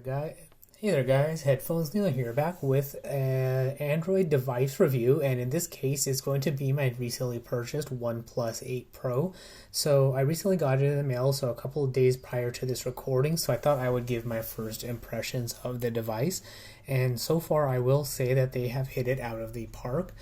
Hey there guys, Headphones Neil here, back with an Android device review, and in this case it's going to be my recently purchased OnePlus 8 Pro. So I recently got it in the mail, so a couple of days prior to this recording, so I thought I would give my first impressions of the device, and so far I will say that they have hit it out of the park.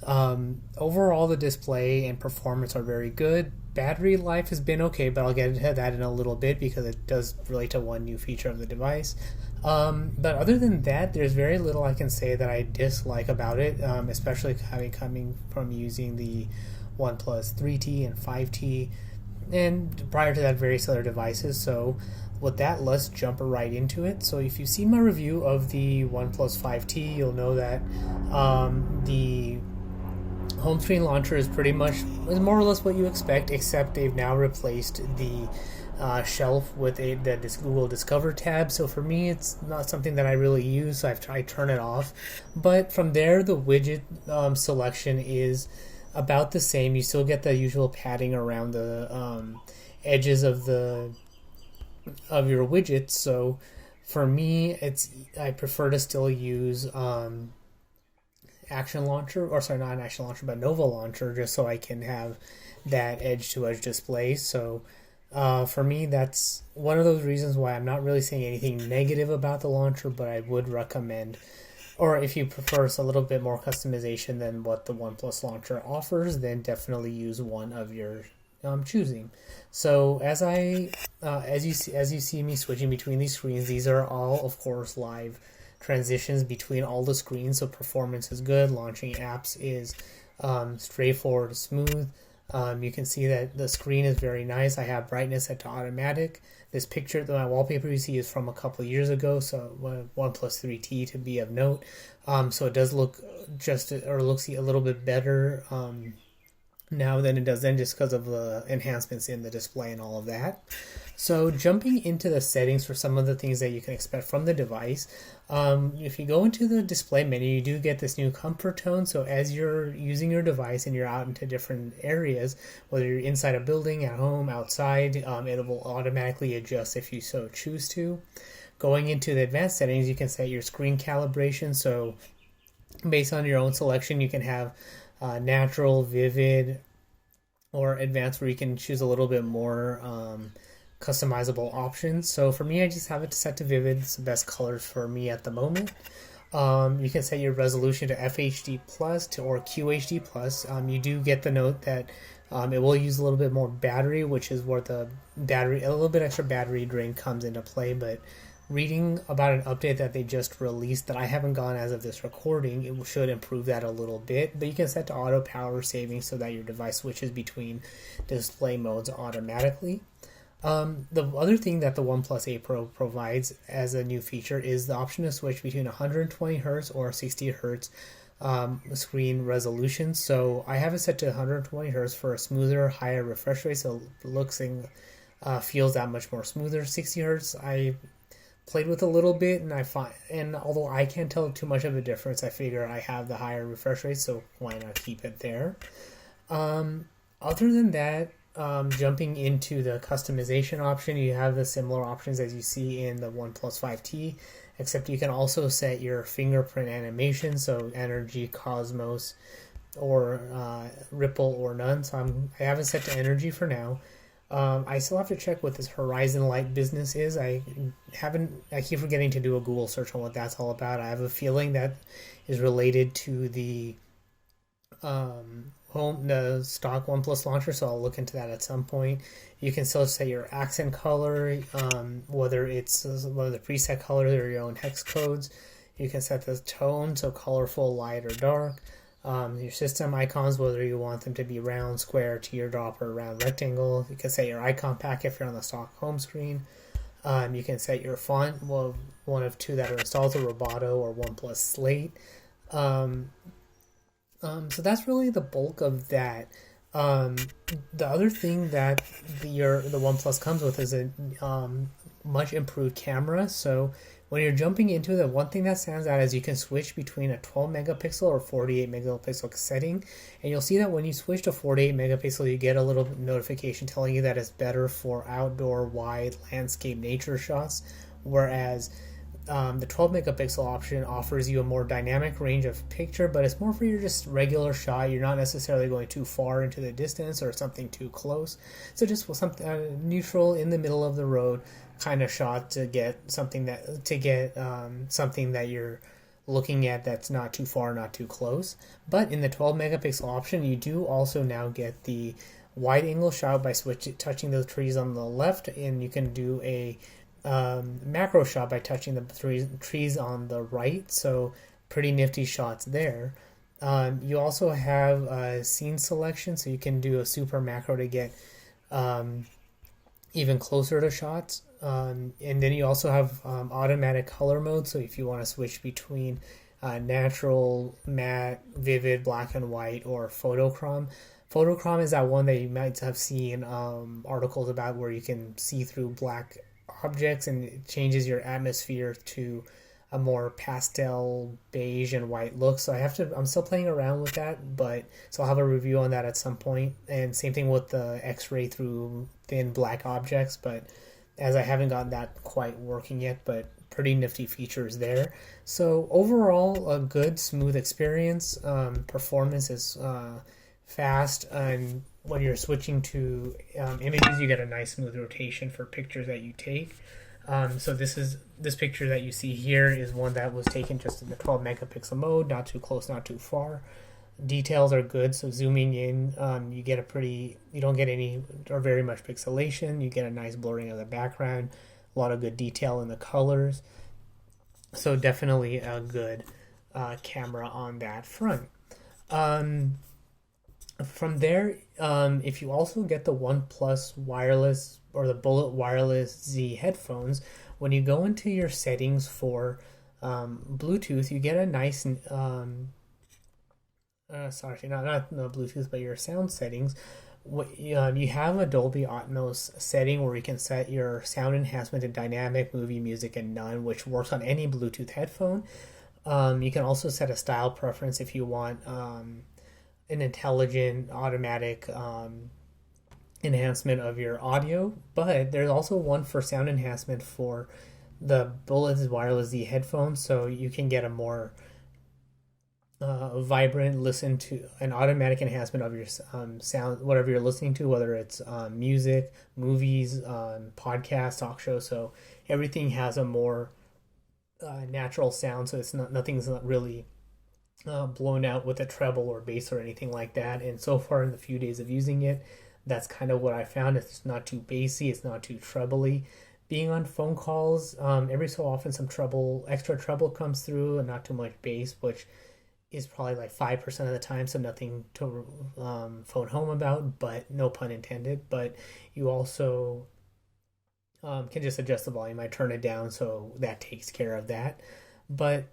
Overall, the display and performance are very good. Battery life has been okay, but I'll get into that in a little bit because it does relate to one new feature of the device. But other than that, there's very little I can say that I dislike about it, especially coming from using the OnePlus 3T and 5T, and prior to that, various other devices. So with that, let's jump right into it. So if you've seen my review of the OnePlus 5T, you'll know that the home screen launcher is more or less what you expect, except they've now replaced the shelf with the Google Discover tab. So for me, it's not something that I really use, so I turn it off. But from there, the widget selection is about the same. You still get the usual padding around the edges of your widgets. So for me, I prefer to still use Action Launcher, or sorry, not an Action Launcher, but Nova Launcher, just so I can have that edge-to-edge display. So for me, that's one of those reasons why I'm not really saying anything negative about the launcher, but I would recommend, or if you prefer a little bit more customization than what the OnePlus launcher offers, then definitely use one of your choosing. So as you see me switching between these screens, these are all, of course, live transitions between all the screens, so performance is good. Launching apps is straightforward, smooth. You can see that the screen is very nice. I have brightness set to automatic. This picture, my wallpaper you see, is from a couple of years ago, so OnePlus 3T to be of note. So it does looks a little bit better now than it does then, just because of the enhancements in the display and all of that. So jumping into the settings for some of the things that you can expect from the device, if you go into the display menu, you do get this new comfort tone. So as you're using your device and you're out into different areas, whether you're inside a building, at home, outside, it will automatically adjust if you so choose to. Going into the advanced settings, you can set your screen calibration. So based on your own selection, you can have natural, vivid, or advanced, where you can choose a little bit more customizable options. So for me, I just have it set to vivid. It's the best colors for me at the moment. You can set your resolution to FHD plus or QHD plus. You do get the note that it will use a little bit more battery, which is where a little bit extra battery drain comes into play. But reading about an update that they just released that I haven't gone as of this recording, it should improve that a little bit. But you can set to auto power saving so that your device switches between display modes automatically. The other thing that the OnePlus 8 Pro provides as a new feature is the option to switch between 120 Hz or 60 Hz screen resolution. So I have it set to 120 Hz for a smoother, higher refresh rate, so it looks and feels that much more smoother. 60 Hz I played with a little bit, and although I can't tell too much of a difference, I figure I have the higher refresh rate, so why not keep it there? Other than that, jumping into the customization option, you have the similar options as you see in the OnePlus 5T, except you can also set your fingerprint animation, so energy, cosmos, or ripple, or none. So I have it set to energy for now. I still have to check what this Horizon Light business is. I keep forgetting to do a Google search on what that's all about. I have a feeling that is related to the the stock OnePlus launcher, so I'll look into that at some point. You can still set your accent color, whether the preset colors or your own hex codes. You can set the tone, so colorful, light, or dark. Your system icons, whether you want them to be round, square, teardrop, or round rectangle. You can set your icon pack if you're on the stock home screen. You can set your font, one of two that are installed, so Roboto or OnePlus Slate. So that's really the bulk of that. The other thing that the OnePlus comes with is a much improved camera. So when you're jumping into the one thing that stands out is you can switch between a 12 megapixel or 48 megapixel setting, and you'll see that when you switch to 48 megapixel, you get a little notification telling you that it's better for outdoor, wide, landscape, nature shots, whereas the 12 megapixel option offers you a more dynamic range of picture, but it's more for your just regular shot. You're not necessarily going too far into the distance or something too close. So just something neutral in the middle of the road kind of shot to get something that you're looking at that's not too far, not too close. But in the 12 megapixel option, you do also now get the wide angle shot by touching the trees on the left, and you can do a macro shot by touching the trees on the right. So pretty nifty shots there. You also have scene selection, so you can do a super macro to get even closer to shots. And then you also have automatic color mode, so if you want to switch between natural, matte, vivid, black and white, or photochrome. Photochrome is that one that you might have seen articles about, where you can see through black objects and it changes your atmosphere to a more pastel, beige, and white look. So I'm still playing around with that, but so I'll have a review on that at some point. And same thing with the X-ray through thin black objects, but as I haven't gotten that quite working yet, but pretty nifty features there. So overall, a good, smooth experience. Performance is fast, and when you're switching to images, you get a nice smooth rotation for pictures that you take. So this picture that you see here is one that was taken just in the 12 megapixel mode, not too close, not too far. Details are good, so zooming in, you don't get any or very much pixelation. You get a nice blurring of the background, a lot of good detail in the colors. So definitely a good camera on that front. From there, if you also get the OnePlus wireless or the Bullet Wireless Z headphones, when you go into your settings for Bluetooth, you get a nice not Bluetooth, but your sound settings. You have a Dolby Atmos setting where you can set your sound enhancement to dynamic, movie, music, and none, which works on any Bluetooth headphone. You can also set a style preference if you want an intelligent, automatic enhancement of your audio. But there's also one for sound enhancement for the Bullet Wireless Z headphones, so you can get a more vibrant listen to an automatic enhancement of your sound, whatever you're listening to, whether it's music, movies, podcasts, talk shows. So everything has a more natural sound, so nothing's not really blown out with a treble or bass or anything like that. And so far in the few days of using it, that's kind of what I found. It's not too bassy, it's not too trebly. Being on phone calls, every so often some extra treble comes through and not too much bass, which is probably like 5% of the time, so nothing to phone home about, but no pun intended. But you also can just adjust the volume. I turn it down, so that takes care of that. But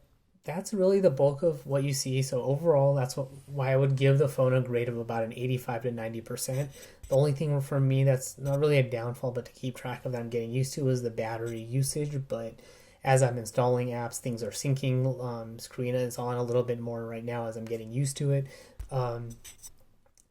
that's really the bulk of what you see. So overall, that's why I would give the phone a grade of about an 85 to 90%. The only thing for me that's not really a downfall, but to keep track of that I'm getting used to, is the battery usage. But as I'm installing apps, things are syncing. Screen is on a little bit more right now as I'm getting used to it. I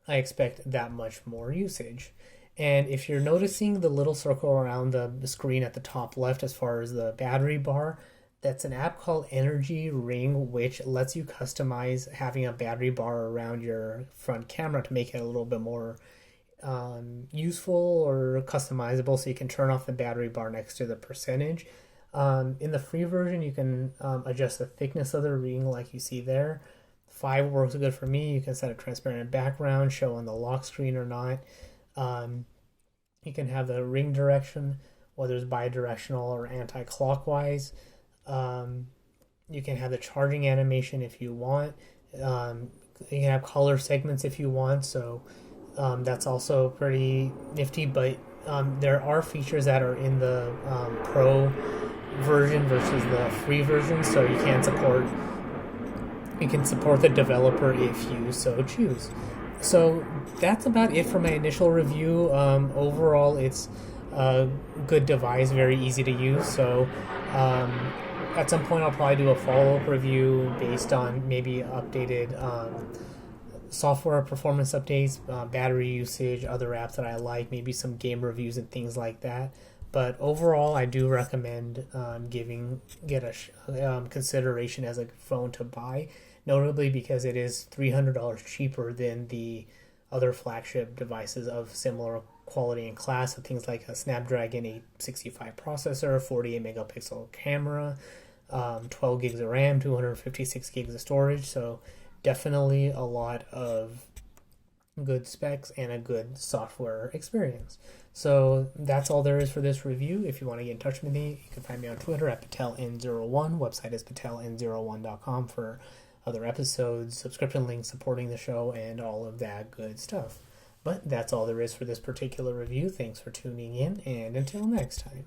expect that much more usage. And if you're noticing the little circle around the screen at the top left as far as the battery bar, that's an app called Energy Ring, which lets you customize having a battery bar around your front camera to make it a little bit more useful or customizable, so you can turn off the battery bar next to the percentage. In the free version, you can adjust the thickness of the ring like you see there. 5 works good for me. You can set a transparent background, show on the lock screen or not. You can have the ring direction, whether it's bidirectional or anti-clockwise. You can have the charging animation if you want. You can have color segments if you want, so that's also pretty nifty. But there are features that are in the Pro version versus the free version, so you can support the developer if you so choose. So that's about it for my initial review. Overall, it's a good device, very easy to use. So at some point I'll probably do a follow-up review based on maybe updated software performance updates, battery usage, other apps that I like, maybe some game reviews and things like that. But overall, I do recommend get a consideration as a phone to buy, notably because it is $300 cheaper than the other flagship devices of similar quality and class, with things like a Snapdragon 865 processor, 48 megapixel camera, 12 gigs of RAM, 256 gigs of storage. So definitely a lot of good specs and a good software experience. So that's all there is for this review. If you want to get in touch with me, you can find me on Twitter at PatelN01. Website is pateln01.com for other episodes, subscription links supporting the show, and all of that good stuff. But that's all there is for this particular review. Thanks for tuning in, and until next time.